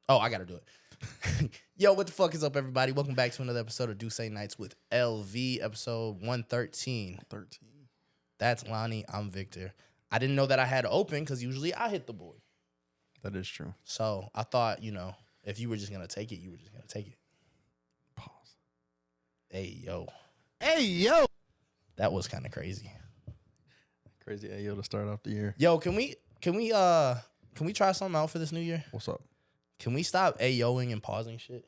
Oh, I got to do it. Yo, what the fuck is up, everybody? Welcome back to another episode of Do Say Nights with LV, episode 113. 13. That's Lonnie. I'm Victor. I didn't know that I had to open because usually I hit the board. That is true. So I thought, if you were just going to take it, you were just going to take it. Pause. Hey, yo. Hey, yo. That was kind of crazy. Crazy hey, yo to start off the year. Yo, can we try something out for this new year? What's up? Can we stop ayoing and pausing shit?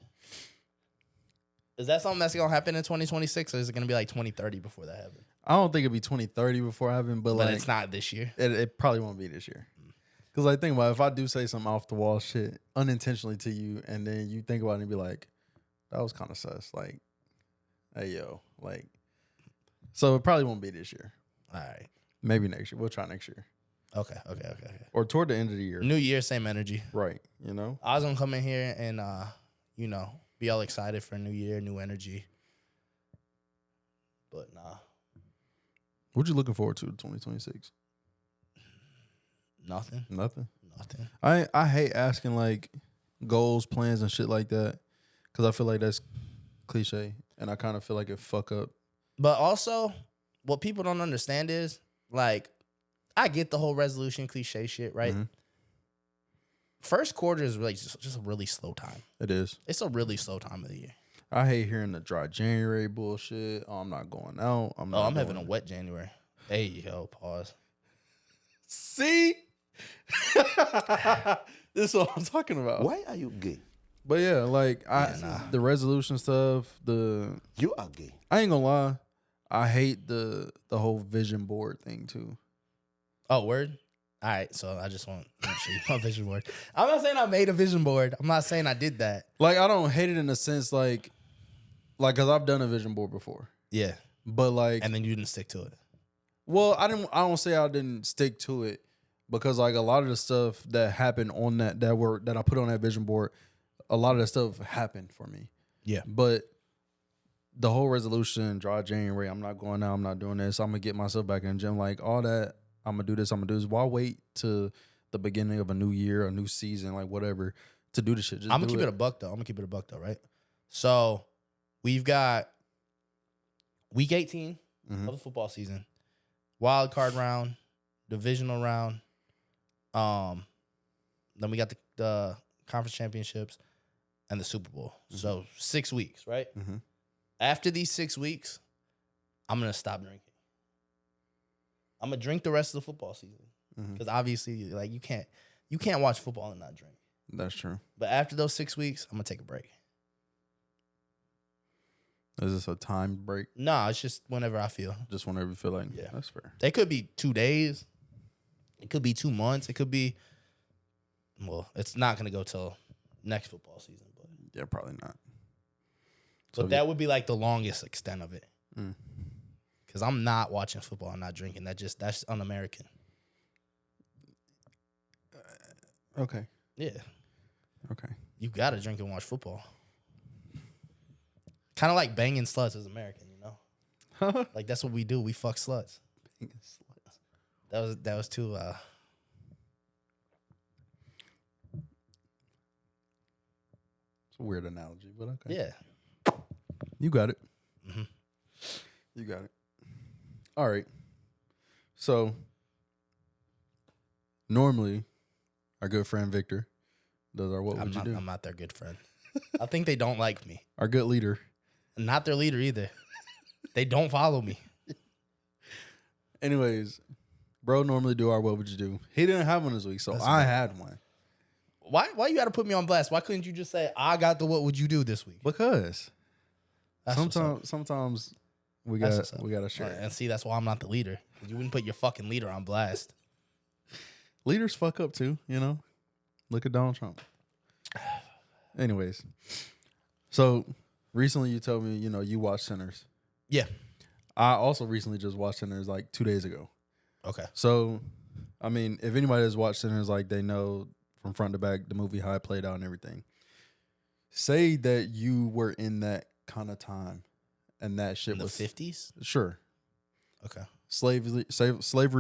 Is that something that's going to happen in 2026, or is it going to be like 2030 before that happens? I don't think it'd be 2030 before I happen, but like it's not this year. It probably won't be this year. Because like think about it, if I do say some off the wall shit unintentionally to you, and then you think about it and be like, that was kind of sus. Like, hey yo, like, so it probably won't be this year. All right. Maybe next year. We'll try next year. Okay. Or toward the end of the year. New year, same energy. Right. You know? I was gonna come in here and be all excited for a new year, new energy. But nah. What you looking forward to in 2026? Nothing. I hate asking like goals, plans, and shit like that because I feel like that's cliche, and I kind of feel like it fuck up. But also, what people don't understand is like, I get the whole resolution cliche shit, right? Mm-hmm. First quarter is really just a really slow time. It is. It's a really slow time of the year. I hate hearing the dry January bullshit. Oh, I'm not going out. I'm having a wet January. Hey, yo, pause. See? This is what I'm talking about. Why are you gay? But yeah, like the resolution stuff, You are gay. I ain't gonna lie. I hate the whole vision board thing too. Oh, word? All right, so I just want to show you my vision board. I'm not saying I made a vision board. I'm not saying I did that. Like, I don't hate it in the sense like, because I've done a vision board before. Yeah. But like, And then you didn't stick to it. well, I don't say I didn't stick to it because like a lot of the stuff that happened on that I put on that vision board, a lot of that stuff happened for me. Yeah. But the whole resolution, dry January, I'm not going out, I'm not doing this, I'm gonna get myself back in the gym, like all that, I'm gonna do this. Why wait to the beginning of a new year, a new season, like whatever, to do the shit? Just I'm gonna keep it a buck though. Right? So we've got week 18 of the football season, wild card round, divisional round. Then we got the conference championships and the Super Bowl. So 6 weeks, right? Mm-hmm. After these 6 weeks, I'm gonna stop drinking. I'm gonna drink the rest of the football season because obviously, like you can't watch football and not drink. That's true. But after those 6 weeks, I'm gonna take a break. Is this a time break? Nah, it's just whenever I feel. Just whenever you feel like, Yeah. That's fair. It could be 2 days. It could be 2 months. It could be, well, it's not gonna go till next football season, but Yeah, probably not. but that would be like the longest extent of it. Mm. Because I'm not watching football and not drinking. That's un-American. Okay. Yeah. Okay. You gotta drink and watch football. Kind of like banging sluts as American, Like that's what we do. We fuck sluts. That was too It's a weird analogy, but okay. yeah. You got it. Mhm. You got it. All right. So normally our good friend Victor does our what would you do? I'm not their good friend. I think they don't like me. Our good leader. Not their leader either. They don't follow me. Anyways, bro normally do our what would you do. He didn't have one this week, so I had one. Why you got to put me on blast? Why couldn't you just say I got the what would you do this week? Because That's sometimes we That's gotta share. And see, that's why I'm not the leader. You wouldn't put your fucking leader on blast. Leaders fuck up too, Look at Donald Trump. Anyways, so recently you told me, you watched Sinners. Yeah. I also recently just watched Sinners like 2 days ago. Okay. So, I mean, if anybody has watched Sinners, like they know from front to back the movie, how it played out and everything. Say that you were in that kind of time and that shit In the was 50s? Sure. Okay. Slavery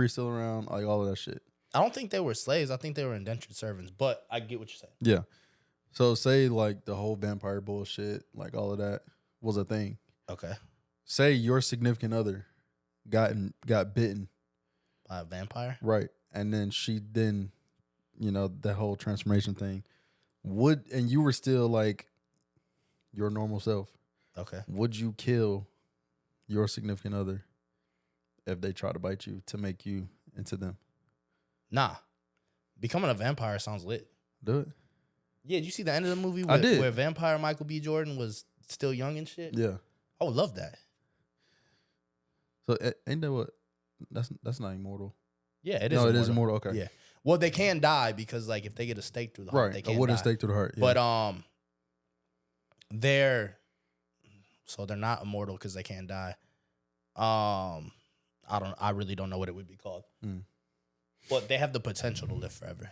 is still around, like all of that shit. I don't think they were slaves. I think they were indentured servants, but I get what you're saying. Yeah. So say like the whole vampire bullshit, like all of that was a thing. Okay. Say your significant other got bitten, By a vampire? right? And then that whole transformation thing and you were still like your normal self. Okay. Would you kill your significant other if they try to bite you to make you into them? Nah. Becoming a vampire sounds lit. Do it. Yeah, did you see the end of the movie I did. where vampire Michael B. Jordan was still young and shit? Yeah. I would love that. So ain't that what? That's not immortal. Yeah, it is. No, immortal. it is immortal. Okay. Yeah. Well, they can die because like if they get a stake through the heart, they Right. can A wooden die. stake through the heart. Yeah. But they're not immortal because they can't die. I really don't know what it would be called. But they have the potential to live forever.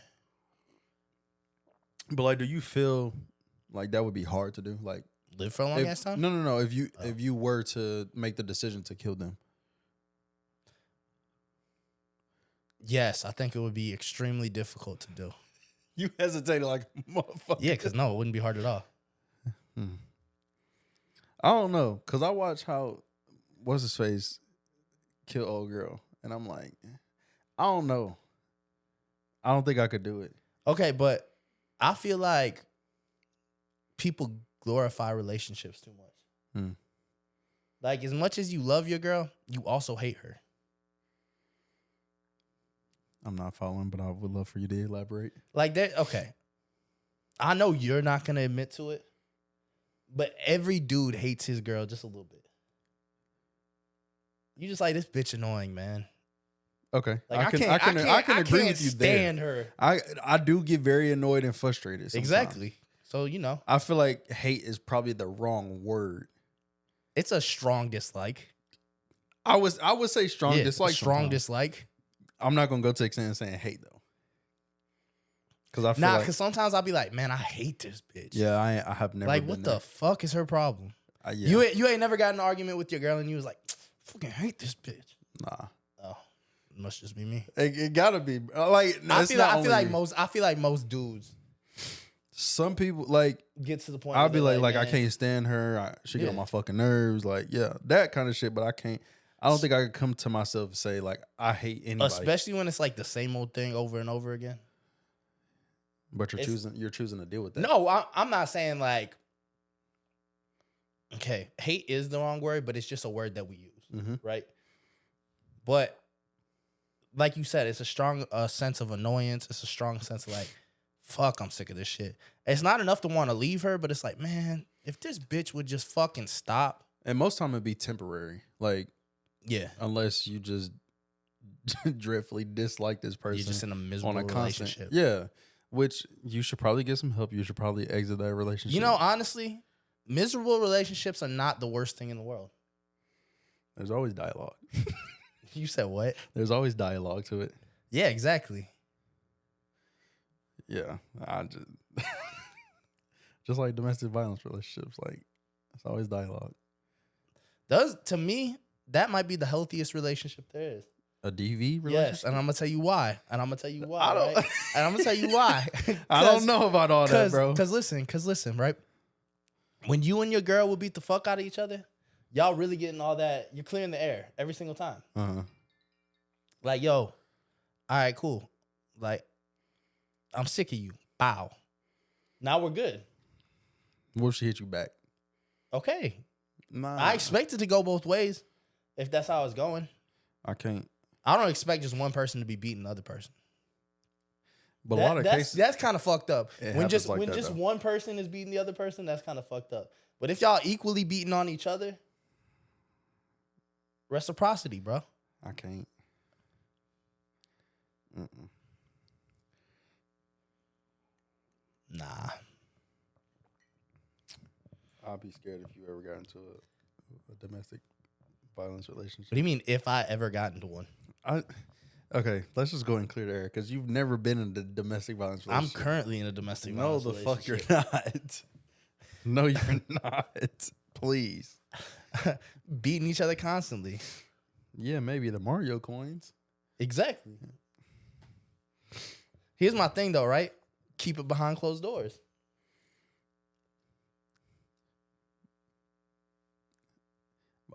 But like, do you feel like that would be hard to do? Like Live for a long ass time? No. If you were to make the decision to kill them. Yes, I think it would be extremely difficult to do. You hesitated like a motherfucker. Yeah, because no, it wouldn't be hard at all. I don't know, cause I watch how what's his face kill old girl, and I'm like, I don't know. I don't think I could do it. Okay, but I feel like people glorify relationships too much. Like, as much as you love your girl, you also hate her. I'm not following, but I would love for you to elaborate. Like that. Okay, I know you're not gonna admit to it, but every dude hates his girl just a little bit. You just like, this bitch annoying, man. Okay, Like, I can agree with you there. Stand her. I do get very annoyed and frustrated sometimes. Exactly. So I feel like hate is probably the wrong word. it's a strong dislike. I would say strong dislike. Strong dislike. I'm not gonna go to the extent of saying hate though, because I feel Because sometimes I'll be like, man, I hate this bitch. Yeah, I have never Like, been what there. the fuck is her problem? Yeah. You ain't never got in an argument with your girl and you was like, fucking hate this bitch. Nah, Oh, it must just be me. it gotta be like. I feel like most dudes some people like. get to the point. I'll be where like I man, can't stand her. She get on Yeah. my fucking nerves. Like, yeah, that kind of shit. But I can't. I don't think I could come to myself and say like I hate anybody. especially when it's like the same old thing over and over again. But you're choosing to deal with that. No, I'm not saying like. Okay, hate is the wrong word, but it's just a word that we use, right? But like you said, it's a strong sense of annoyance. It's a strong sense of like, fuck, I'm sick of this shit. It's not enough to want to leave her, but it's like, man, if this bitch would just fucking stop. And most time it'd be temporary. Like, yeah, unless you just dreadfully dislike this person. you're just in a miserable on a constant, relationship. yeah. Which you should probably get some help. You should probably exit that relationship. You know, honestly, miserable relationships are not the worst thing in the world. There's always dialogue. You said what? There's always dialogue to it. Yeah, exactly. Yeah, I just just like domestic violence relationships, like it's always dialogue. To me, that might be the healthiest relationship there is. A DV relationship? Yes, and I'm gonna tell you why. And I'm gonna tell you why. I don't- Right? And I'm gonna tell you why. I don't know about all that, bro. Cause listen, right? When you and your girl will beat the fuck out of each other, y'all really getting all that. You're clearing the air every single time. Like, yo, all right, cool. Like, I'm sick of you. Bow. Now we're good. What if she hit you back? Okay. Nah, I expect it to go both ways if that's how it's going. I can't. I don't expect just one person to be beating the other person. But a lot of cases, that's kind of fucked up. It When happens just like when that, just though. one person is beating the other person, that's kind of fucked up. But if y'all equally beating on each other, reciprocity, bro. I can't. Nah. I'll be scared if you ever got into a domestic violence relationship. What do you mean if I ever got into one? Okay, let's just go and clear the air because you've never been in the domestic violence I'm relationship. currently in a domestic No, violence the fuck you're relationship. not. No, you're not. Please. Beating each other constantly. Yeah, maybe the Mario coins. Exactly. Here's my thing though, right? Keep it behind closed doors.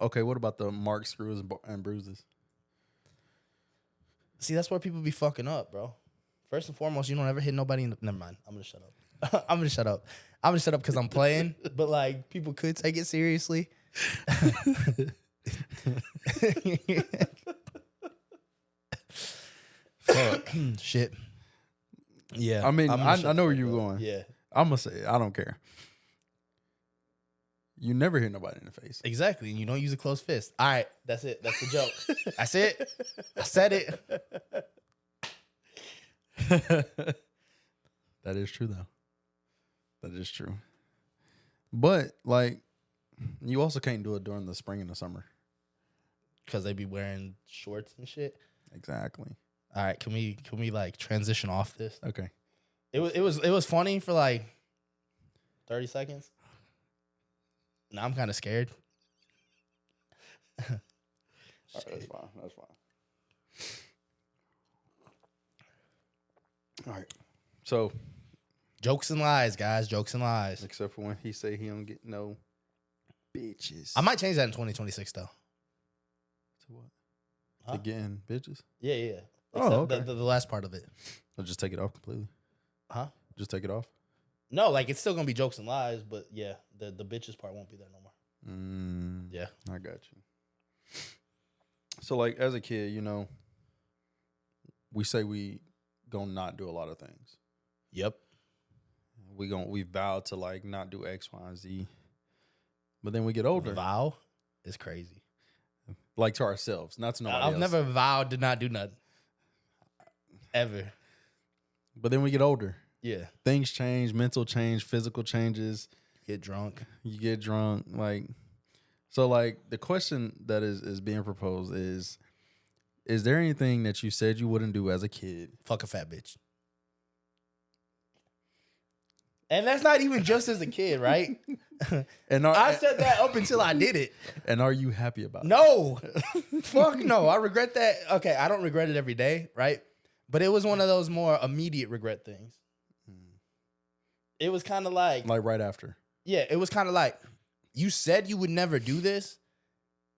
Okay, what about the mark screws and bruises? See, that's where people be fucking up, bro. First and foremost, you don't ever hit nobody in the... Never mind. I'm gonna shut up. I'm gonna shut up. I'm gonna shut up because I'm playing, but like people could take it seriously. Fuck. Shit. Yeah. I mean, I'm gonna I shut know the where fuck you're up. going. Yeah. I'm gonna say it. I don't care. You never hit nobody in the face. Exactly. And you don't use a closed fist. All right. That's it. That's the joke. That's it. I said it. That is true, though. That is true. But like, you also can't do it during the spring and the summer. Because they be wearing shorts and shit. Exactly. All right. Can we like transition off this? Okay. It was funny for like 30 seconds. Now I'm kind of scared. All right, that's fine. That's fine. All right. So, Jokes and lies, guys. Jokes and lies. except for when he say he don't get no bitches. I might change that in 2026 though. To what? Huh? To getting bitches? Yeah, yeah. Oh, Except okay. the last part of it. I'll just take it off completely. Huh? Just take it off. No, like it's still gonna be jokes and lies, but yeah, the bitches part won't be there no more. Yeah. I got you. So, like, as a kid, you know, we say we gonna not do a lot of things. Yep. We vow to like not do X, Y, and Z. But then we get older, Vow is crazy. like to ourselves, not to nobody I've else. never vowed to not do nothing. Ever. But then we get older. Yeah. Things change, mental change, physical changes. Get drunk. You get drunk, like so. Like the question that is being proposed is there anything that you said you wouldn't do as a kid? Fuck a fat bitch. And that's not even just as a kid, right? And I said that up until I did it. And are you happy about it? No. Fuck no. I regret that. Okay, I don't regret it every day, right? But it was one of those more immediate regret things. It was kind of like Like right after. yeah, it was kind of like you said you would never do this,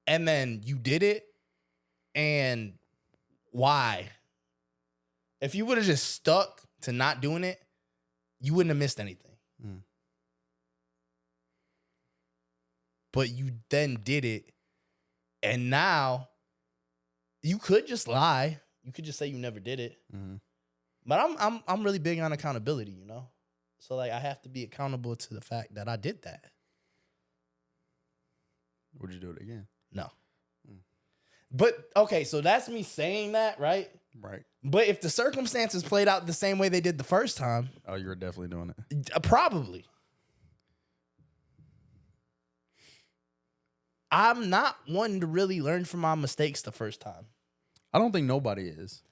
and then you did it, and why? If you would have just stuck to not doing it, you wouldn't have missed anything. Mm. But you then did it, and now you could just lie. You could just say you never did it. Mm-hmm. But I'm really big on accountability, you know? So like I have to be accountable to the fact that I did that. Would you do it again? No. But okay, so that's me saying that, right? Right. But if the circumstances played out the same way they did the first time, Oh, you were definitely doing it. probably. I'm not one to really learn from my mistakes the first time. I don't think nobody is.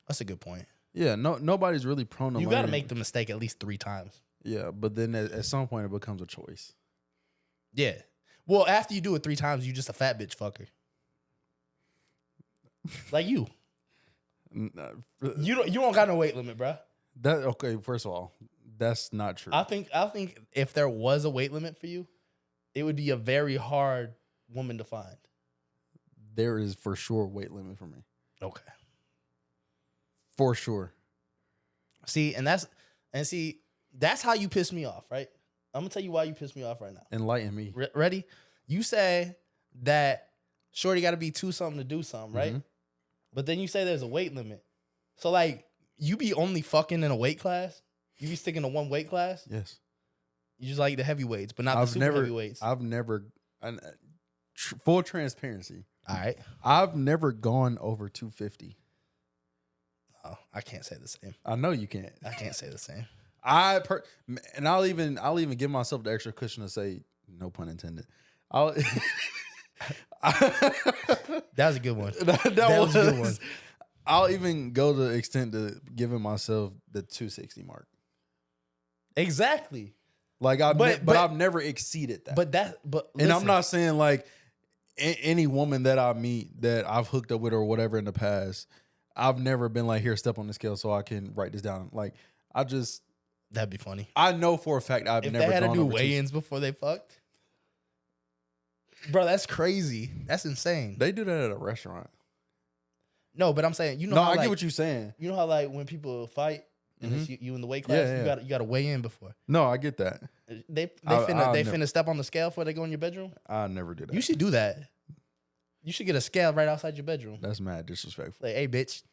That's a good point. Yeah, nobody's really prone to You got to learn. make the mistake at least 3 times. Yeah, but then at some point it becomes a choice. Yeah. Well, after you do it 3 times, you just a fat bitch fucker. Like you. You don't got no weight limit, bro. That okay, first of all, that's not true. I think if there was a weight limit for you, it would be a very hard woman to find. There is for sure a weight limit for me. Okay. For sure. See, that's how you piss me off, right? I'm gonna tell you why you piss me off right now. Enlighten me. Ready? You say that shorty got to be 2 something to do something, right? Mhm. But then you say there's a weight limit. So like you be only fucking in a weight class. You be sticking to one weight class. Yes. You just like the heavyweights, but not the super heavyweights. Full transparency. All right. I've never gone over 250. Oh, I can't say the same. I know you can't. I can't say the same. And I'll even give myself the extra cushion to say no pun intended. That was a good one. that was a good one. I'll even go to the extent to giving myself the 260 mark. Exactly. Like But I've never exceeded that. But and I'm listen, not saying like any woman that I meet that I've hooked up with or whatever in the past, I've never been like, here, step on the scale so I can write this down. Like that'd be funny. I know for a fact I've If never they had to gone do over weigh-ins before they fucked. Bro, that's crazy. That's insane. They do that at a restaurant. No, but I'm saying, No, I get what you're saying. You know how like when people fight and it's you in the weight class, Yeah. you got to weigh in before. No, I get that. They I'll finna step on the scale before they go in your bedroom. I never do that. You should do that. You should get a scale right outside your bedroom. That's mad disrespectful. Like, hey, bitch,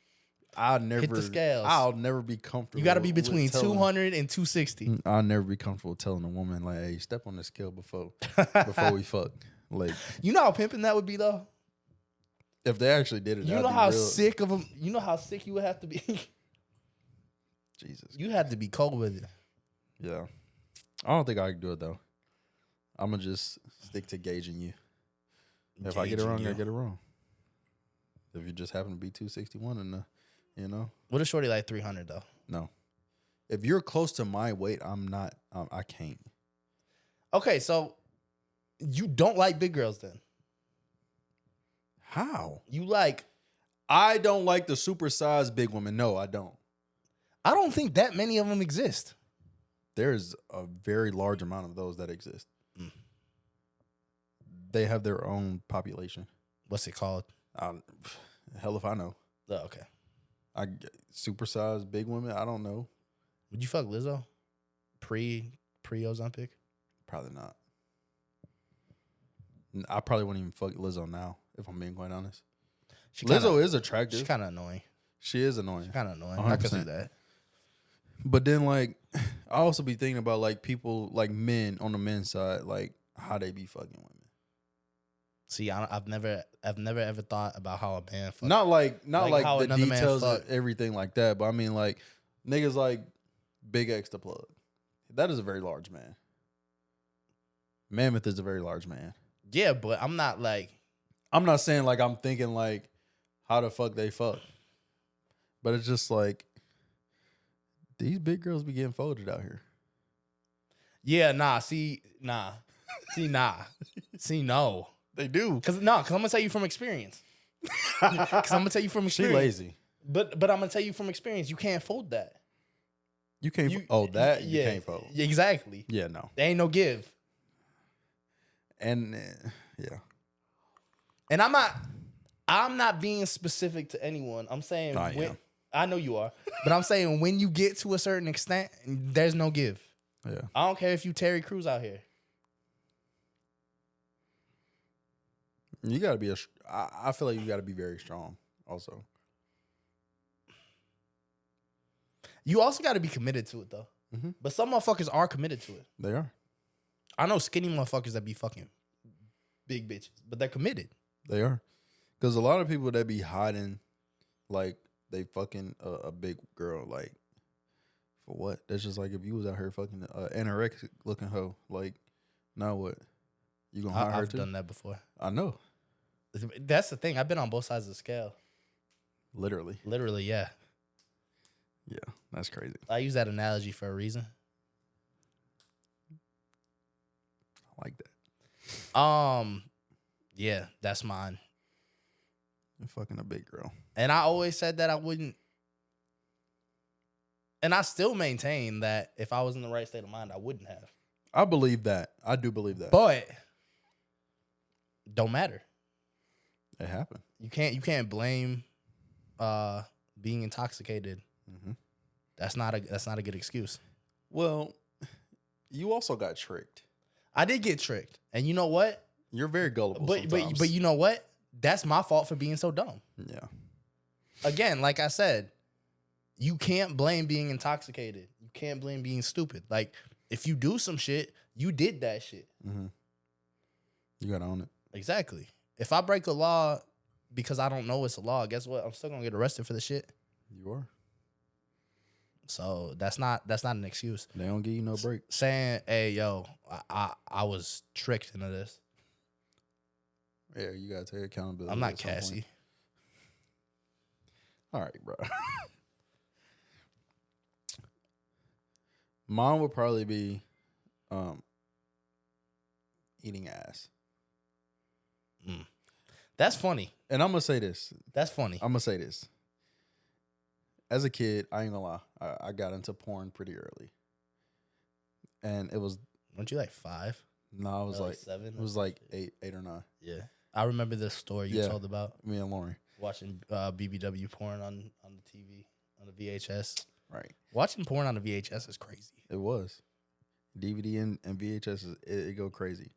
I'll never hit the scales. I'll never be comfortable. You got to be with between telling- 200 and 260. I'll never be comfortable telling a woman like, "Hey, step on the scale before we fuck." Like, You know how pimping that would be though. if they actually did it, You that'd know be how real. sick of them. You know how sick you would have to be. Jesus. You had to be cold with it. Yeah. I don't think I can do it though. I'm gonna just stick to gauging you. If I get it wrong, I get it wrong. If you just happen to be 261 and What a shorty like 300 though. no. If you're close to my weight, I'm not. I can't. Okay, so you don't like big girls then? How? You like? I don't like the supersized big woman. No, I don't. I don't think that many of them exist. There's a very large amount of those that exist. Mm. They have their own population. What's it called? Hell if I know. Oh, okay. Supersized big women. I don't know. Would you fuck Lizzo? Pre Ozempic? Probably not. I probably wouldn't even fuck Lizzo now, if I'm being quite honest. Lizzo is attractive. She's kind of annoying. She is annoying. Kind of annoying. I could see 100%. that. But then, like, I also be thinking about, like, people, like, men on the men's side, like, how they be fucking women. See, I've never ever thought about how a man fucks. Not like how the another man details fuck. of everything like that, but I mean, like, niggas like Big X the Plug. That is a very large man. Mammoth is a very large man. Yeah, but I'm not like. I'm not saying like I'm thinking like how the fuck they fuck, but it's just like these big girls be getting folded out here. Yeah, nah. See, no. They do. Cause I'm gonna tell you from experience. Cause I'm gonna tell you from She experience. lazy. But I'm gonna tell you from experience. You can't fold that. You can't. You can't fold. Exactly. Yeah, no. There ain't no give. And yeah, And I'm not being specific to anyone. I'm saying I know you are, but I'm saying when you get to a certain extent, there's no give. yeah. I don't care if you Terry Crews out here. You gotta be I feel like you gotta be very strong. Also, You also got to be committed to it though. Mhm. But some motherfuckers are committed to it. they are. I know skinny motherfuckers that be fucking big bitches, but they're committed. They are. Because a lot of people that be hiding, like, they fucking a big girl, like, for what? That's just like if you was out here fucking anorexic looking hoe, like, now what? You gonna hire her I've too? done that before. I know. That's the thing. I've been on both sides of the scale. Literally. Literally, yeah. Yeah, that's crazy. I use that analogy for a reason. I like that. Yeah, that's mine. You're fucking a big girl. And I always said that I wouldn't. And I still maintain that if I was in the right state of mind, I wouldn't have. I believe that. I do believe that. But don't matter. It happened. You can't blame being intoxicated. Mm-hmm. That's not a good excuse. Well, you also got tricked. I did get tricked. And you know what? You're very gullible But sometimes. you know what? That's my fault for being so dumb. Yeah. Again, like I said, you can't blame being intoxicated. You can't blame being stupid. Like, if you do some shit, you did that shit. Mm-hmm. You gotta own it. Exactly. If I break a law because I don't know it's a law, guess what? I'm still gonna get arrested for the shit. You are. So that's not an excuse. They don't give you no break. Saying, "Hey, yo, I was tricked into this." Yeah, you gotta take accountability. I'm not at some point. Cassie. All right, bro. Mine would probably be eating ass. That's funny. And I'm gonna say this. That's funny. As a kid, I ain't gonna lie, I got into porn pretty early. And it was Weren't you like 5? No, it was like 7. It was like 8 or 9. Yeah, I remember the story you told about Me and Lauren. watching BBW porn on the TV on the VHS. Right. Watching porn on the VHS is crazy. It was. DVD and VHS it go crazy.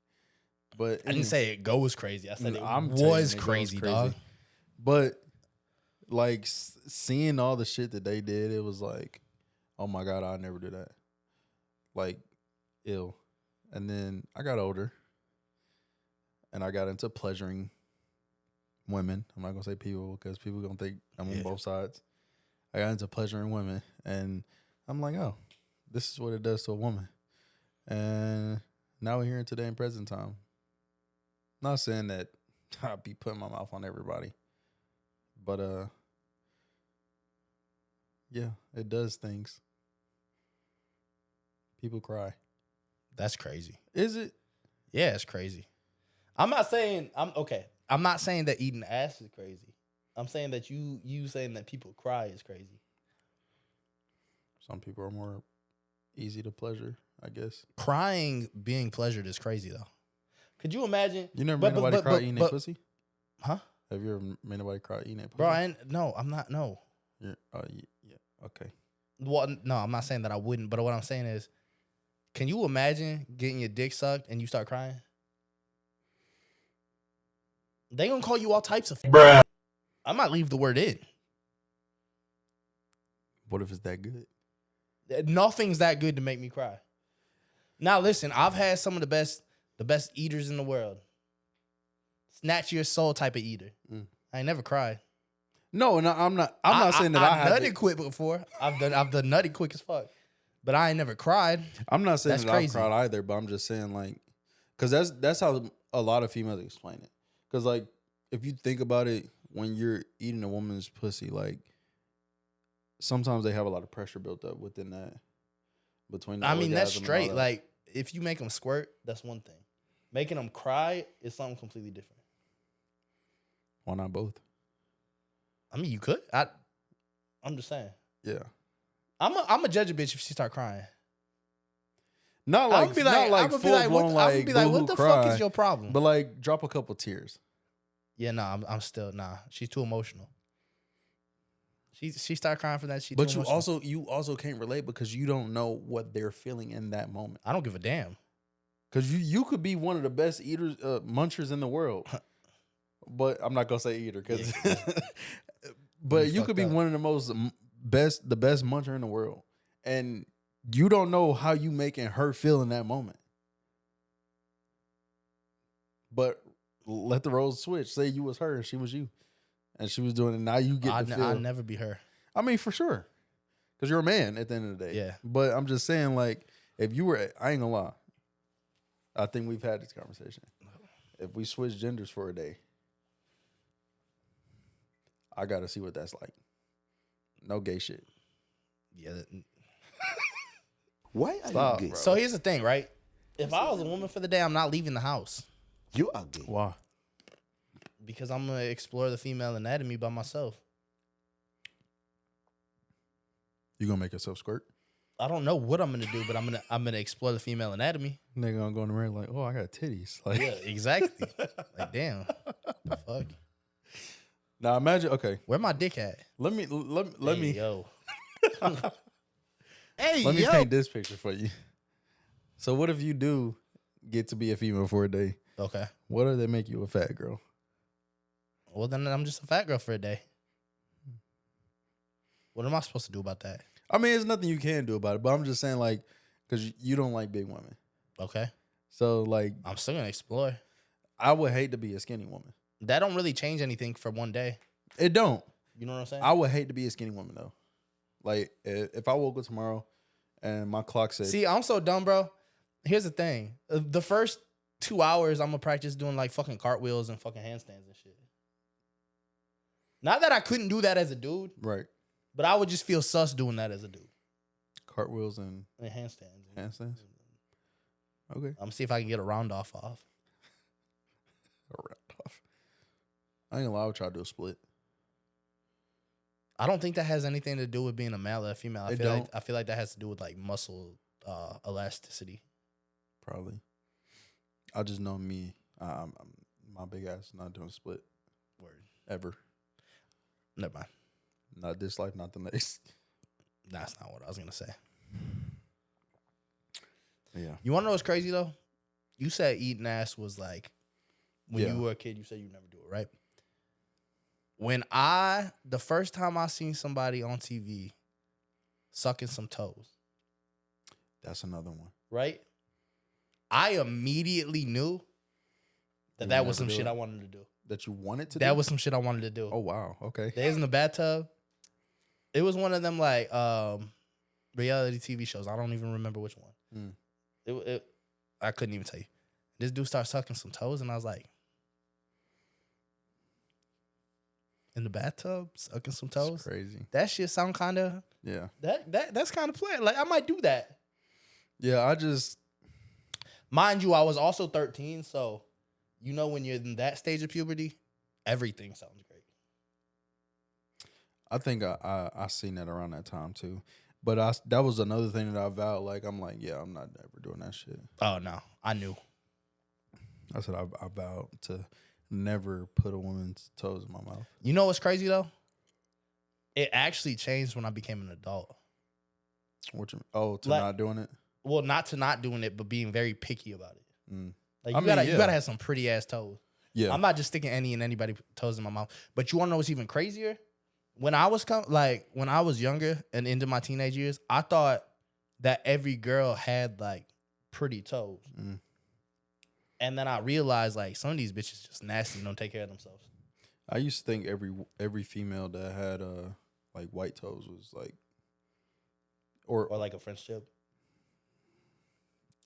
But I didn't say it goes crazy. I said it telling was you, crazy, goes dog. But like seeing all the shit that they did, it was like, oh my God, I'll never do that. Like, ill. And then I got older and I got into pleasuring women. I'm not gonna say people because people gonna think I'm on both sides. I got into pleasuring women and I'm like, oh, this is what it does to a woman. And now we're here in today in present time. Not saying that I'll be putting my mouth on everybody. But yeah, it does things. People cry. That's crazy. Is it? Yeah, it's crazy. I'm not saying that eating ass is crazy. I'm saying that you saying that people cry is crazy. Some people are more easy to pleasure, I guess. Crying being pleasured is crazy though. Could you imagine? You never made nobody cry eating a pussy? Huh? Have you ever made nobody cry eating a pussy? Bro, I'm not. No. Yeah, okay. Well, no, I'm not saying that I wouldn't. But what I'm saying is, can you imagine getting your dick sucked and you start crying? They gonna call you all types of. Bruh. I might leave the word in. What if it's that good? Nothing's that good to make me cry. Now listen, I've had some of the best eaters in the world. Snatch your soul type of eater. I ain't never cried. No, I'm not saying that I have nutted quick before. I've done nutty quick as fuck. But I ain't never cried. I'm not saying That's that crazy. I've cried either, but I'm just saying like, because that's how a lot of females explain it. Because like, if you think about it, when you're eating a woman's pussy, like sometimes they have a lot of pressure built up within that. Between the I mean, that's orgasm and all straight. that. Like, if you make them squirt, that's one thing. Making them cry is something completely different. Why not both? I mean, you could. I'm just saying. Yeah. I'm a judge a bitch if she start crying. Not like full blown like I'm be like, what the fuck is your problem? But like drop a couple tears. Yeah, I'm still She's too emotional. She started crying for that. But you also can't relate because you don't know what they're feeling in that moment. I don't give a damn. Because you could be one of the best eaters, munchers in the world. But I'm not gonna say eater because, but you could be one of the best muncher in the world, and you don't know how you making her feel in that moment. But let the roles switch. Say you was her and she was you, and she was doing it. Now you get to feel. I'd never be her. I mean, for sure, because you're a man at the end of the day. Yeah. But I'm just saying, like, if you were, I ain't gonna lie. I think we've had this conversation. If we switch genders for a day, I gotta see what that's like. No gay shit. Yeah. Why are Stop, you gay? bro. So here's the thing, right? If I was a woman for the day, I'm not leaving the house You are gay. Why? because I'm gonna explore the female anatomy by myself. You gonna make yourself squirt? I don't know what I'm gonna do, but I'm gonna explore the female anatomy. Nigga gonna go in the mirror like, oh, I got titties. Like, Yeah, exactly. Like, damn, the fuck. now imagine. Okay, Where my dick at? let me Yo. Hey, let me yo. paint this picture for you. So what if you do get to be a female for a day? Okay. What if they make you a fat girl? Well, then I'm just a fat girl for a day. What am I supposed to do about that? I mean, there's nothing you can do about it, but I'm just saying, like, because you don't like big women. Okay. So, like, I'm still gonna explore. I would hate to be a skinny woman. That don't really change anything for one day. It don't. You know what I'm saying? I would hate to be a skinny woman, though. Like, if I woke up tomorrow and my clock said... See, I'm so dumb, bro. Here's the thing. The first 2 hours, I'm gonna practice doing like fucking cartwheels and fucking handstands and shit. Not that I couldn't do that as a dude, Right. but I would just feel sus doing that as a dude. Cartwheels and And handstands. handstands? Okay. I'm gonna see if I can get a round off. A round off. I ain't gonna lie, I would try to do a split. I don't think that has anything to do with being a male or a female. It don't. I feel like that has to do with like muscle elasticity. Probably. I just know me. My big ass not doing split Word. ever. Never mind. Not this life, not the next. That's not what I was gonna say. Yeah. You want to know what's crazy though? You said eating ass was like when Yeah. you were a kid. You said you never do it, right? The first time I seen somebody on TV sucking some toes, That's another one. right? I immediately knew You that would was never some do shit it? I wanted to do. That you wanted to do? That was some shit I wanted to do. Oh, wow. Okay. Days in the bathtub. It was one of them like reality TV shows. I don't even remember which one. I couldn't even tell you. This dude started sucking some toes, and I was like, in the bathtub sucking some toes. That's crazy. That shit sound kind of Yeah. that's kind of play. Like I might do that. Yeah, I just... Mind you, I was also 13, so you know when you're in that stage of puberty, everything sounds great. I think I seen that around that time, too. But that was another thing that I vowed. Like, I'm like, yeah, I'm not ever doing that shit. Oh no, I knew. I said I vowed to never put a woman's toes in my mouth. You know what's crazy though? It actually changed when I became an adult. Not doing it? Well, not to not doing it, but being very picky about it. Mm. Like I you mean, gotta have some pretty ass toes. Yeah. I'm not just sticking anybody toes in my mouth. But you wanna know what's even crazier? When I was when I was younger and into my teenage years, I thought that every girl had like pretty toes. Mm. And then I realized like some of these bitches just nasty and don't take care of themselves. I used to think every female that had like white toes was like, or like a French tip.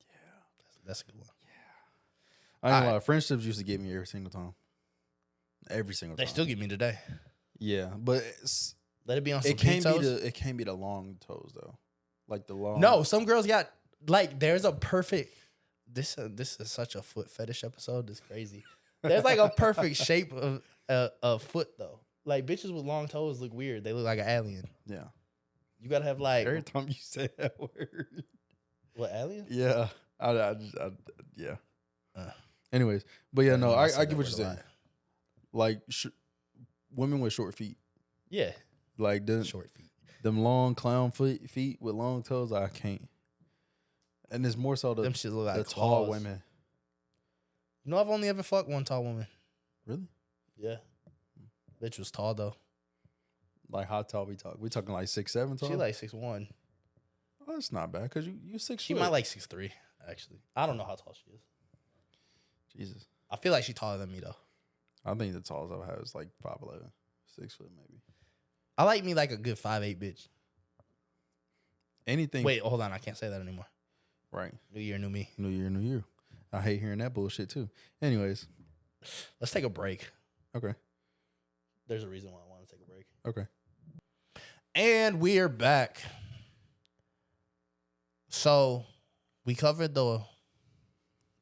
Yeah, that's a good one. I ain't gonna lie, French tips used to get me every single time. Every single time. They still get me today. Yeah, but Let it be on some it can't toes. it can't be the long toes though, like the long. No, some girls got like there's a perfect. This is such a foot fetish episode. It's crazy. There's like a perfect shape of a foot though. Like bitches with long toes look weird. They look like an alien. Yeah. You gotta have like Every time you say that word. What, alien? Yeah. Yeah. Anyways, but yeah, no, I get what you're saying. Like women with short feet. Yeah. Like Short feet. Them long clown feet with long toes, I can't. And it's more so Them shit look like the claws. tall women. You know, I've only ever fucked one tall woman. Really? Yeah. Bitch was tall though. Like how tall we talk? We talking like 6'7" tall? She like 6'1". Oh, that's not bad because you 6 She foot. might like 6'3", actually. I don't know how tall she is. Jesus. I feel like she's taller than me though. I think the tallest I've had is like 5'11", 6 foot maybe. I like me like a good 5'8" bitch. Anything. Wait, hold on. I can't say that anymore. Right. New year, new me. New year, new you. I hate hearing that bullshit too. Anyways. Let's take a break. Okay. There's a reason why I want to take a break. Okay. And we're back. So we covered the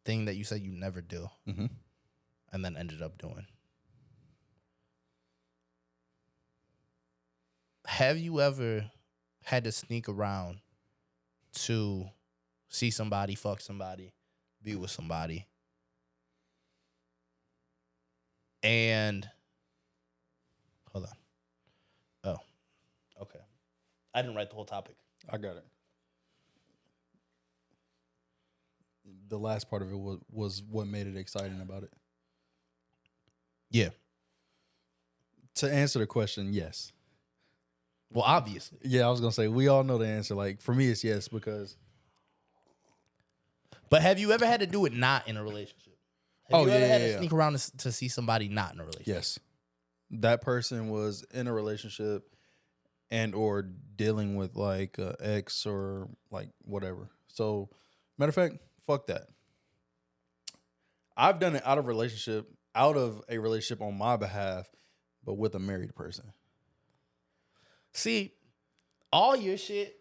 thing that you said you never do and then ended up doing. Have you ever had to sneak around to see somebody, fuck somebody, be with somebody, and hold on. Oh, okay. I didn't write the whole topic. I got it. The last part of it was what made it exciting about it. Yeah. To answer the question, yes. Well, obviously. Yeah, I was gonna say we all know the answer. Like for me, it's yes because. But have you ever had to do it not in a relationship? Have you ever had to sneak around to see somebody not in a relationship? Yes. That person was in a relationship and or dealing with like an ex or like whatever. So, matter of fact, fuck that. I've done it out of a relationship on my behalf, but with a married person. See, all your shit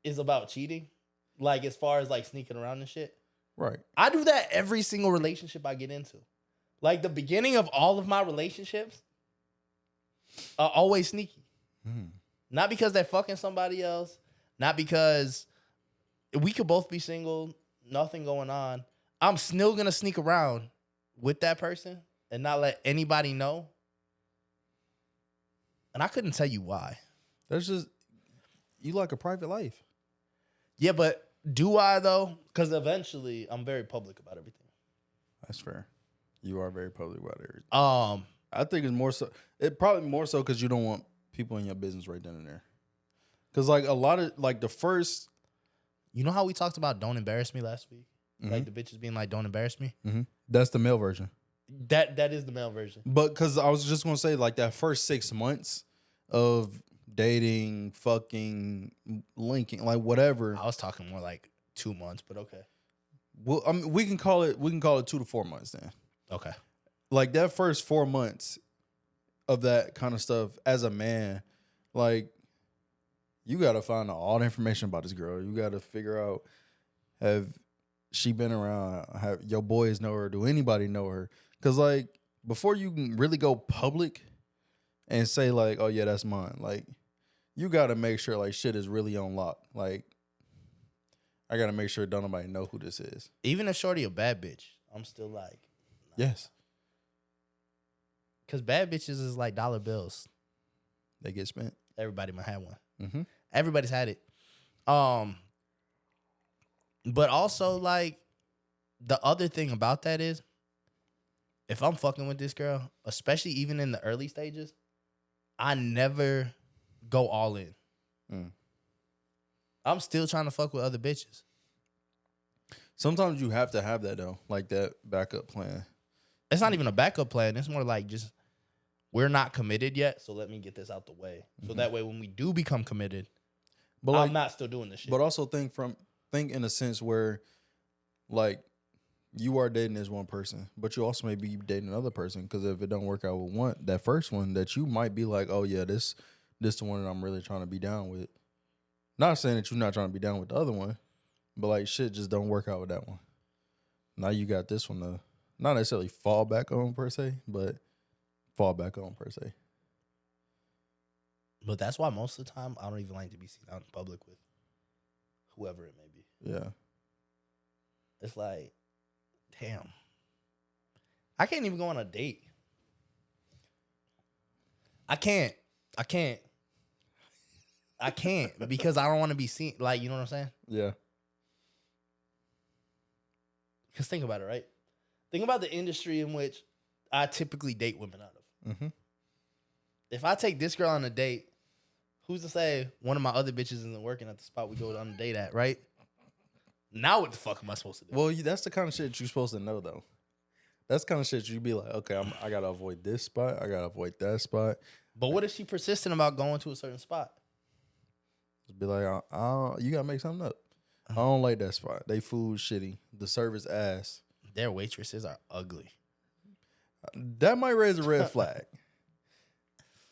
is about cheating. Like as far as like sneaking around and shit. Right. I do that every single relationship I get into. Like the beginning of all of my relationships are always sneaky. Not because they're fucking somebody else. Not because we could both be single, nothing going on. I'm still gonna sneak around with that person and not let anybody know. And I couldn't tell you why. That's just you like a private life. Yeah, but do I though? Because eventually I'm very public about everything. That's fair. You are very public about everything. I think it's more so. It probably more so because you don't want people in your business right then and there. Because like a lot of like the first, you know how we talked about don't embarrass me last week, like the bitches being like don't embarrass me. That's the male version. That is the male version. But because I was just gonna say like that first 6 months of dating, fucking, linking, like whatever. I was talking more like 2 months, but okay. Well, I mean, we can call it 2 to 4 months then. Okay. Like that first 4 months of that kind of stuff as a man, like you got to find out all the information about this girl. You got to figure out, have she been around? Have your boys know her? Do anybody know her? Because like before you can really go public and say like, oh yeah, that's mine. Like you got to make sure like shit is really on lock. Like I got to make sure don't nobody know who this is. Even if shorty a bad bitch, I'm still like, nah. Yes. Because bad bitches is like dollar bills. They get spent. Everybody might have one. Mm-hmm. Everybody's had it. But also like the other thing about that is if I'm fucking with this girl, especially even in the early stages, I never go all in. I'm still trying to fuck with other bitches. Sometimes you have to have that though, like that backup plan. It's not even a backup plan. It's more like just we're not committed yet, so let me get this out the way. So that way when we do become committed, but I'm not still doing this shit. But also think in a sense where like you are dating this one person, but you also may be dating another person because if it don't work out with that first one, that you might be like, oh yeah, this the one that I'm really trying to be down with. Not saying that you're not trying to be down with the other one, but like shit just don't work out with that one. Now you got this one to not necessarily fall back on per se, but fall back on per se. But that's why most of the time I don't even like to be seen out in public with whoever it may be. Yeah. It's like, damn. I can't even go on a date. I can't because I don't want to be seen. Like, you know what I'm saying? Yeah. Because think about it, right? Think about the industry in which I typically date women out of. Mm-hmm. If I take this girl on a date, who's to say one of my other bitches isn't working at the spot we go on a date at, right? Now what the fuck am I supposed to do? Well, that's the kind of shit you're supposed to know, though. That's the kind of shit you'd be like, okay, I got to avoid this spot. I got to avoid that spot. But what if she persistent about going to a certain spot? Just be like, you got to make something up. I don't like that spot. They food shitty. The service ass. Their waitresses are ugly. That might raise a red flag.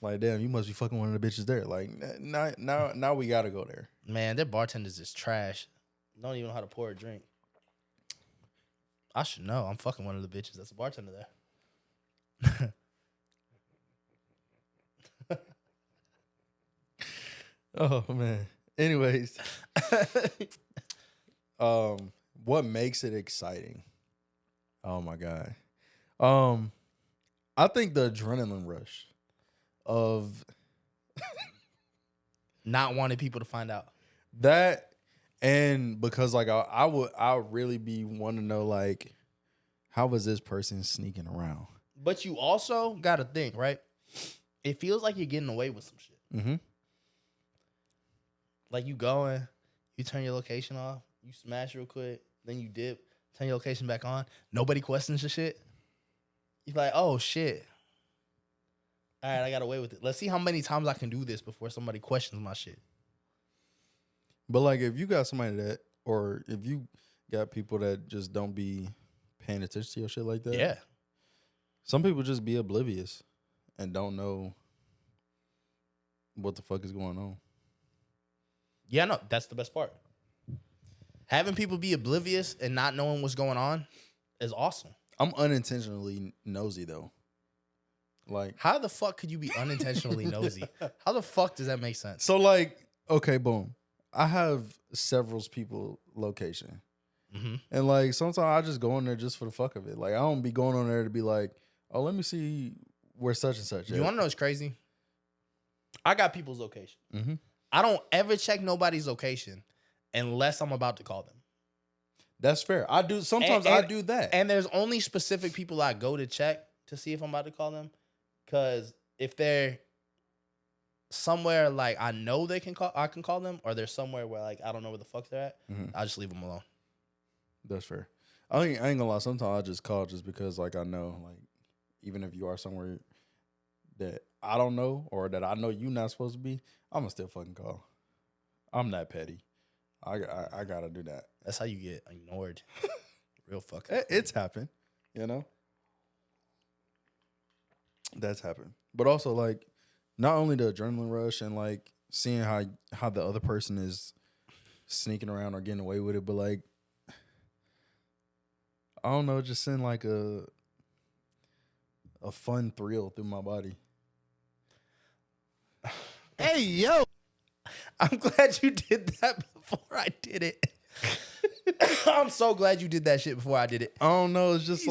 Like, damn, you must be fucking one of the bitches there. Like, now we got to go there. Man, their bartenders is trash. Don't even know how to pour a drink. I should know. I'm fucking one of the bitches that's a bartender there. Oh, man. Anyways. What makes it exciting? Oh, my God. I think the adrenaline rush of not wanting people to find out. That, and because like I would really be wanting to know like how was this person sneaking around? But you also got to think, right? It feels like you're getting away with some shit. Mm-hmm. Like you going, you turn your location off, you smash real quick, then you dip, turn your location back on. Nobody questions your shit. You're like, oh shit. All right, I got away with it. Let's see how many times I can do this before somebody questions my shit. But like if you got somebody that, or if you got people that just don't be paying attention to your shit like that. Yeah. Some people just be oblivious and don't know what the fuck is going on. Yeah, no, that's the best part. Having people be oblivious and not knowing what's going on is awesome. I'm unintentionally nosy though. Like, how the fuck could you be unintentionally nosy? How the fuck does that make sense? So like, okay, boom. I have several people location. And like sometimes I just go in there just for the fuck of it. Like I don't be going on there to be like, oh, let me see where such and such. You want to know what's crazy? I got people's location. Mm-hmm. I don't ever check nobody's location unless I'm about to call them. That's fair. I do sometimes. I do that. And there's only specific people I go to check to see if I'm about to call them. Because if they're somewhere like I know I can call them, or they're somewhere where like I don't know where the fuck they're at, I'll just leave them alone. That's fair. I ain't gonna lie. Sometimes I just call just because like I know, like even if you are somewhere that I don't know or that I know you're not supposed to be, I'm gonna still fucking call. I'm that petty. I gotta do that. That's how you get ignored. Real fucking. It's happened, you know. That's happened, but also like not only the adrenaline rush and like seeing how the other person is sneaking around or getting away with it, but like I don't know, just send like a fun thrill through my body. Hey yo, I'm glad you did that before I did it. I'm so glad you did that shit before I did it. I don't know. It's just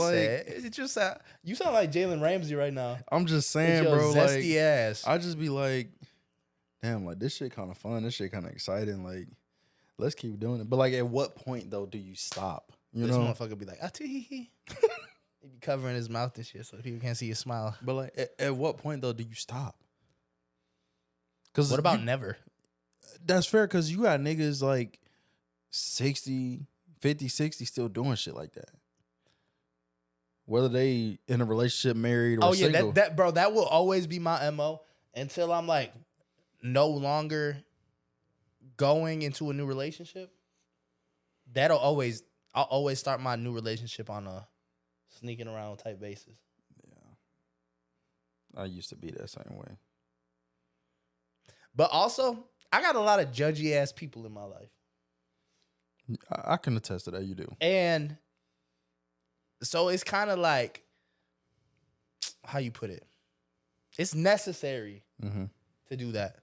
You sound like Jalen Ramsey right now. I'm just saying, With your bro. zesty Like, ass. I just be like, damn, like this shit kind of fun. This shit kind of exciting. Like, let's keep doing it. But like, at what point though do you stop? You This know, motherfucker be like, he be covering his mouth and shit so people can't see his smile. but like, at what point though do you stop? Because What about never? That's fair. Because you got niggas like 60, 50, 60 still doing shit like that. Whether they in a relationship, married, or single. that bro, that will always be my MO until I'm like no longer going into a new relationship. I'll always start my new relationship on a sneaking around type basis. Yeah. I used to be that same way. But also, I got a lot of judgy ass people in my life. I can attest to that. You do. And so it's kind of like, how you put it? It's necessary to do that.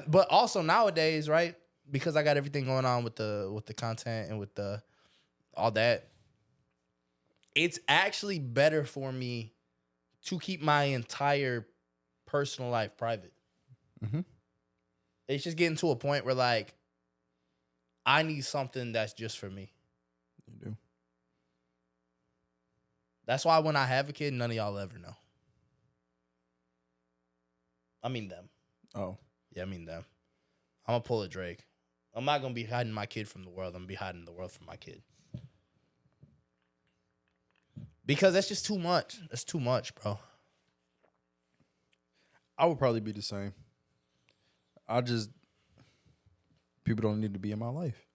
But also nowadays, right? Because I got everything going on with the content and with the all that, it's actually better for me to keep my entire personal life private. It's just getting to a point where like I need something that's just for me. You do. That's why when I have a kid, none of y'all ever know. I mean them. Oh. Yeah, I mean them. I'm going to pull a Drake. I'm not going to be hiding my kid from the world. I'm going to be hiding the world from my kid. Because that's just too much. That's too much, bro. I would probably be the same. People don't need to be in my life.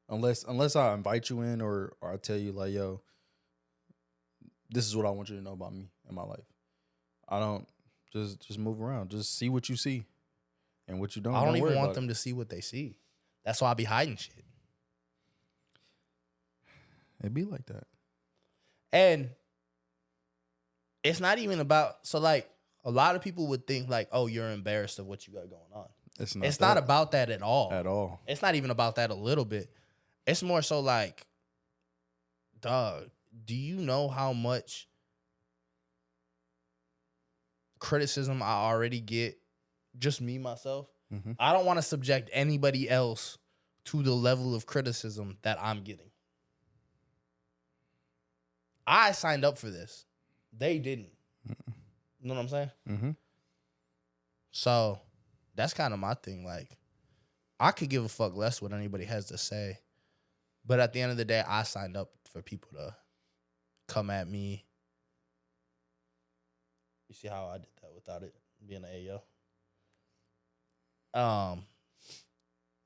Unless I invite you in or I tell you like, yo, this is what I want you to know about me in my life. I don't just move around. Just see what you see and what you don't. I don't even want them to see what they see. That's why I be hiding shit. It be like that. And it's not even about, so like a lot of people would think like, oh, you're embarrassed of what you got going on. It's not about that at all. At all. It's not even about that a little bit. It's more so like, dog, do you know how much criticism I already get? Just me, myself. I don't want to subject anybody else to the level of criticism that I'm getting. I signed up for this. They didn't. You know what I'm saying? So that's kind of my thing. Like, I could give a fuck less what anybody has to say. But at the end of the day, I signed up for people to come at me. You see how I did that without it being an AO?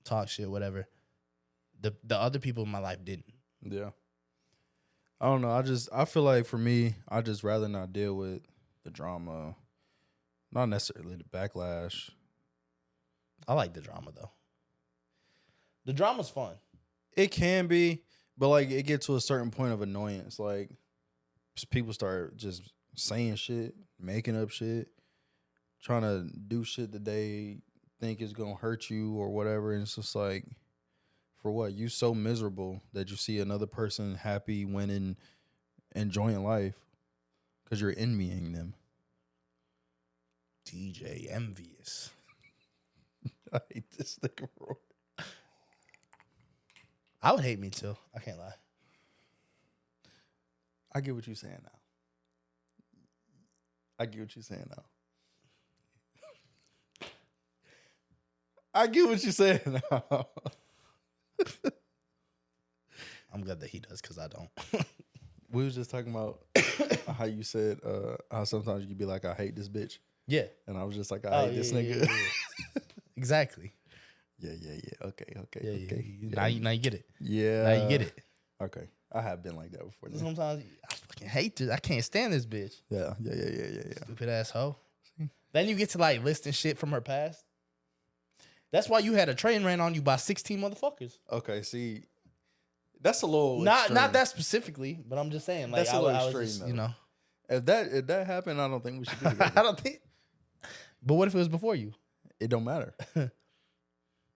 Talk shit, whatever. The other people in my life didn't. Yeah. I don't know. I feel like for me, I just rather not deal with the drama. Not necessarily the backlash. I like the drama though. The drama's fun. It can be, but like it gets to a certain point of annoyance. Like people start just saying shit, making up shit, trying to do shit that they think is gonna hurt you or whatever. And it's just like, For what? You so miserable that you see another person happy, winning, enjoying life because you're envying them. DJ envious. I hate this nigga, bro. I would hate me too. I can't lie. I get what you're saying now. I get what you're saying now. I get what you're saying now. I'm glad that he does because I don't. We was just talking about how you said how sometimes you could be like, I hate this bitch. Yeah. And I was just like, I hate this nigga. Yeah. Exactly. Yeah. Okay. Yeah. Now you get it. Yeah. Now you get it. Okay. I have been like that before. Then. Sometimes I fucking hate this. I can't stand this bitch. Yeah. Stupid asshole. Then you get to like listing shit from her past. That's why you had a train ran on you by 16 motherfuckers. Okay, see, that's a little not extreme. that specifically, but I'm just saying like That's a little I was extreme, just, though. you know. If that happened, I don't think we should do it. I don't think. But what if it was before you? It don't matter.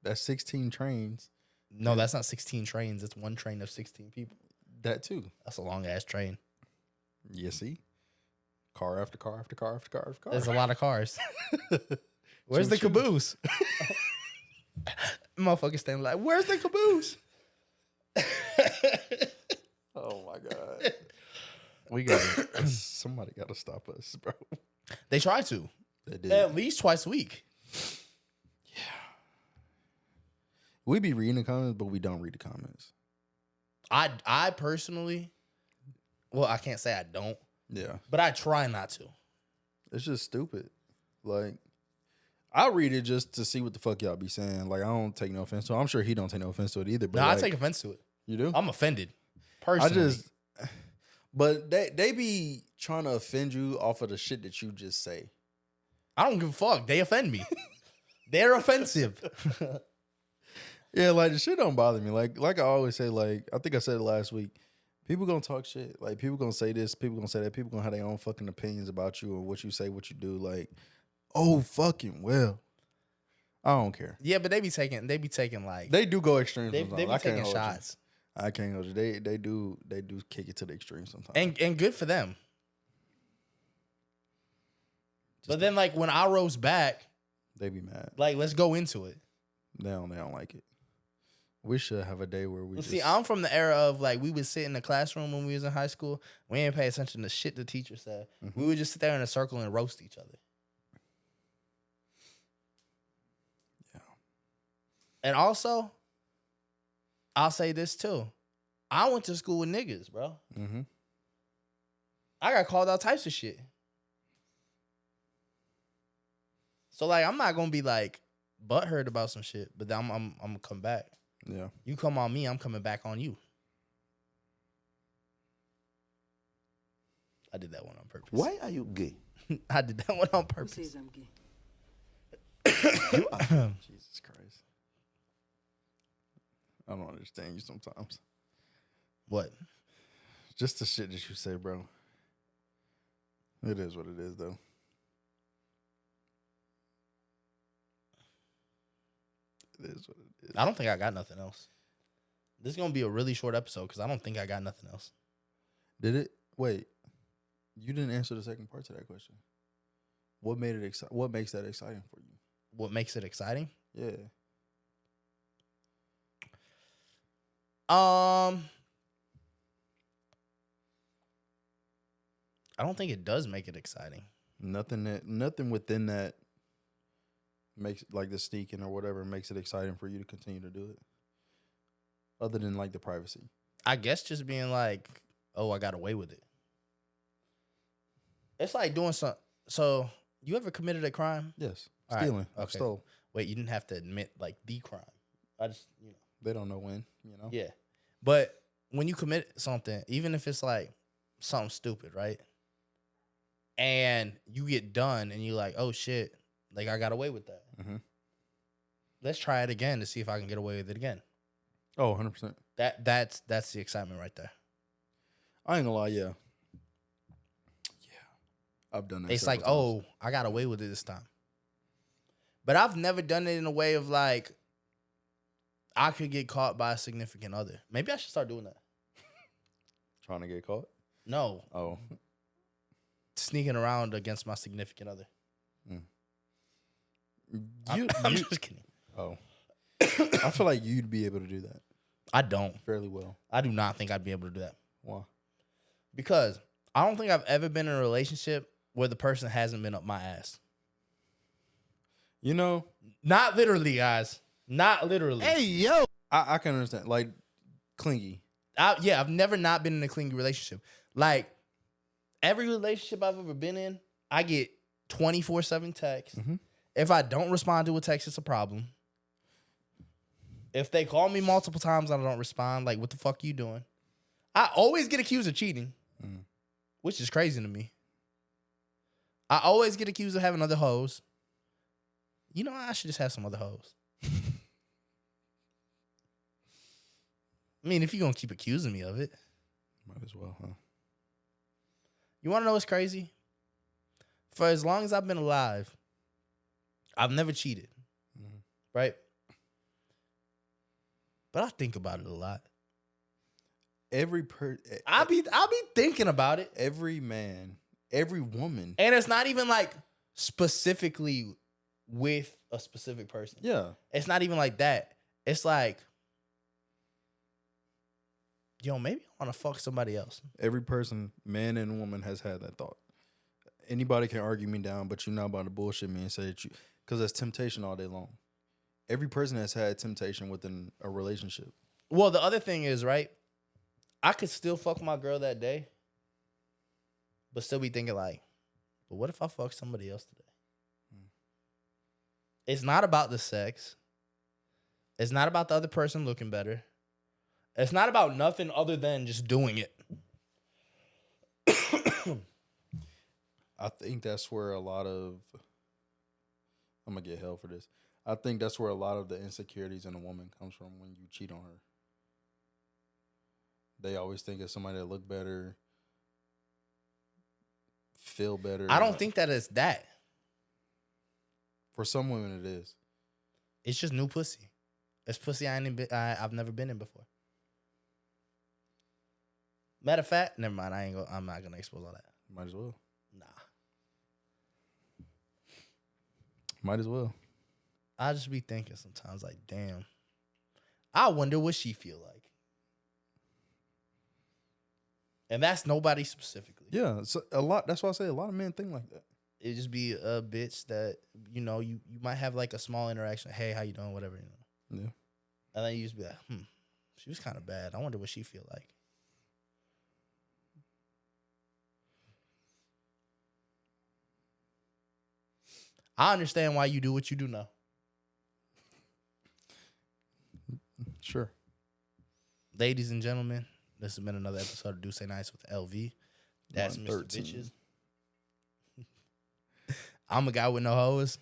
That's 16 trains. No, that's not 16 trains. It's one train of 16 people. That too. That's a long ass train. You see? Car after car after car after car after car. There's a lot of cars. Where's the caboose? Motherfucker standing like, where's the caboose? Oh my God. We got somebody got to stop us, bro. They try to. They did. At least twice a week. We be reading the comments, but we don't read the comments. I personally, well, I can't say I don't, Yeah. but I try not to. It's just stupid. Like, I read it just to see what the fuck y'all be saying. Like, I don't take no offense to it. I'm sure he don't take no offense to it either. But No, like, I take offense to it. You do? I'm offended. Personally. But they be trying to offend you off of the shit that you just say. I don't give a fuck. They offend me. They're offensive. Yeah, like the shit don't bother me. Like I always say, like I think I said it last week. People gonna talk shit. Like people gonna say this, people gonna say that. People gonna have their own fucking opinions about you and what you say, what you do. Like, oh fucking well, I don't care. Yeah, but they be taking like They do go extreme. they Sometimes. be I can't taking hold shots. You. I can't hold you. They do kick it to the extreme sometimes. And good for them. But then like when I roast back, they be mad. like let's go into it. They don't like it. We should have a day where we See, I'm from the era of like we would sit in the classroom when we was in high school. We didn't pay attention to shit the teacher said. Mm-hmm. We would just sit there in a circle and roast each other. Yeah. And also, I'll say this too. I went to school with niggas, bro. Mm-hmm. I got called all types of shit. So like I'm not gonna be like butthurt about some shit, but then I'm gonna come back. Yeah. You come on me, I'm coming back on you. I did that one on purpose. Why are you gay? I did that one on Who purpose. says I'm gay? You are. Jesus Christ. I don't understand you sometimes. What? Just the shit that you say, bro. It is what it is, though. It is what it is. I don't think I got nothing else. This is gonna be a really short episode because I don't think I got nothing else. Did it? Wait. You didn't answer the second part to that question. What made it What makes that exciting for you? What makes it exciting? Yeah. I don't think it does make it exciting. Nothing within that makes like the sneaking or whatever makes it exciting for you to continue to do it. Other than like the privacy. I guess just being like, oh, I got away with it. It's like doing some. So you ever committed a crime? Yes. All right, Stealing. I okay. stole. Wait, you didn't have to admit like the crime. I just, you know. They don't know when, you know? Yeah. But when you commit something, even if it's like something stupid, right? And you get done and you're like, oh shit, like I got away with that. Mm-hmm. Let's try it again to see if I can get away with it again. Oh, 100%. That's the excitement right there. I ain't gonna lie, yeah. I've done that. It's like, several times. oh, I got away with it this time. But I've never done it in a way of like, I could get caught by a significant other. Maybe I should start doing that. Trying to get caught? No, Oh. sneaking around against my significant other. I'm just kidding. Oh. I feel like you'd be able to do that I don't. fairly well. I do not think I'd be able to do that. Why? Because I don't think I've ever been in a relationship where the person hasn't been up my ass. You know, Not literally, guys. Not literally. yo. I can understand. Like, clingy. I've never not been in a clingy relationship. Like, every relationship I've ever been in, I get 24/7 texts. Mm-hmm. If I don't respond to a text, it's a problem. If they call me multiple times and I don't respond, like, what the fuck you doing? I always get accused of cheating, which is crazy to me. I always get accused of having other hoes. You know, I should just have some other hoes. I mean, if you're going to keep accusing me of it. Might as well, huh? You want to know what's crazy? For as long as I've been alive, I've never cheated. Right? But I think about it a lot. I'll be thinking about it. Every man, every woman. And it's not even like specifically with a specific person. Yeah. It's not even like that. It's like, yo, maybe I want to fuck somebody else. Every person, man and woman, has had that thought. Anybody can argue me down, but you're not about to bullshit me and say that because that's temptation all day long. Every person has had temptation within a relationship. Well, the other thing is, right, I could still fuck my girl that day, but still be thinking like, but what if I fuck somebody else today? It's not about the sex. It's not about the other person looking better. It's not about nothing other than just doing it. I think that's where a lot of, I'm going to get hell for this. I think that's where a lot of the insecurities in a woman comes from when you cheat on her. They always think it's somebody that look better, feel better. I don't think that it's that. For some women, it is. It's just new pussy. It's pussy I've never been in before. Matter of fact, never mind. I'm not gonna expose all that. Might as well. Nah. Might as well. I just be thinking sometimes, like, damn. I wonder what she feel like. And that's nobody specifically. Yeah, so a lot. That's why I say a lot of men think like that. It just be a bitch that, you know, you might have like a small interaction. Hey, how you doing? Whatever, you know. Yeah. And then you just be like, she was kind of bad. I wonder what she feel like. I understand why you do what you do now. Sure. Ladies and gentlemen, this has been another episode of Do Say Nice with LV. That's Mr. 113. Bitches. I'm a guy with no hoes.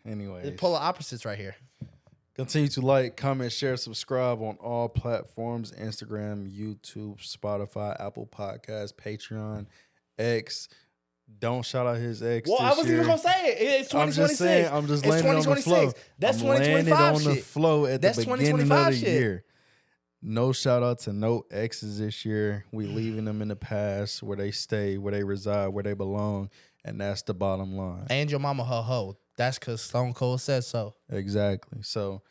Anyway. The polar opposites right here. Continue to like, comment, share, subscribe on all platforms: Instagram, YouTube, Spotify, Apple Podcasts, Patreon, X. Don't shout out his ex. Well, I wasn't even gonna say it. It's 2026. I'm just landing on the flow. That's I'm 2025 landing on shit. the flow at That's the beginning of 2025 the shit. year. No shout out to no exes this year. We leaving them in the past where they stay, where they reside, where they belong, and that's the bottom line. And your mama her hoe. That's because Stone Cold said so. Exactly. So,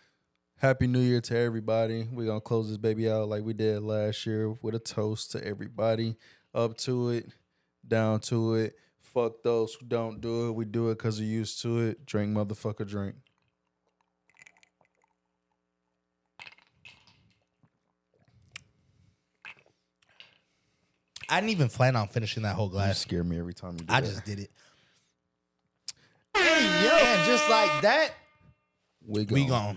Happy New Year to everybody. We're going to close this baby out like we did last year with a toast to everybody. Up to it, down to it. Fuck those who don't do it. We do it because we're used to it. Drink, motherfucker, drink. I didn't even plan on finishing that whole You glass. scare me every time you do I that. just did it. Hey, yo. And just like that, We we gone.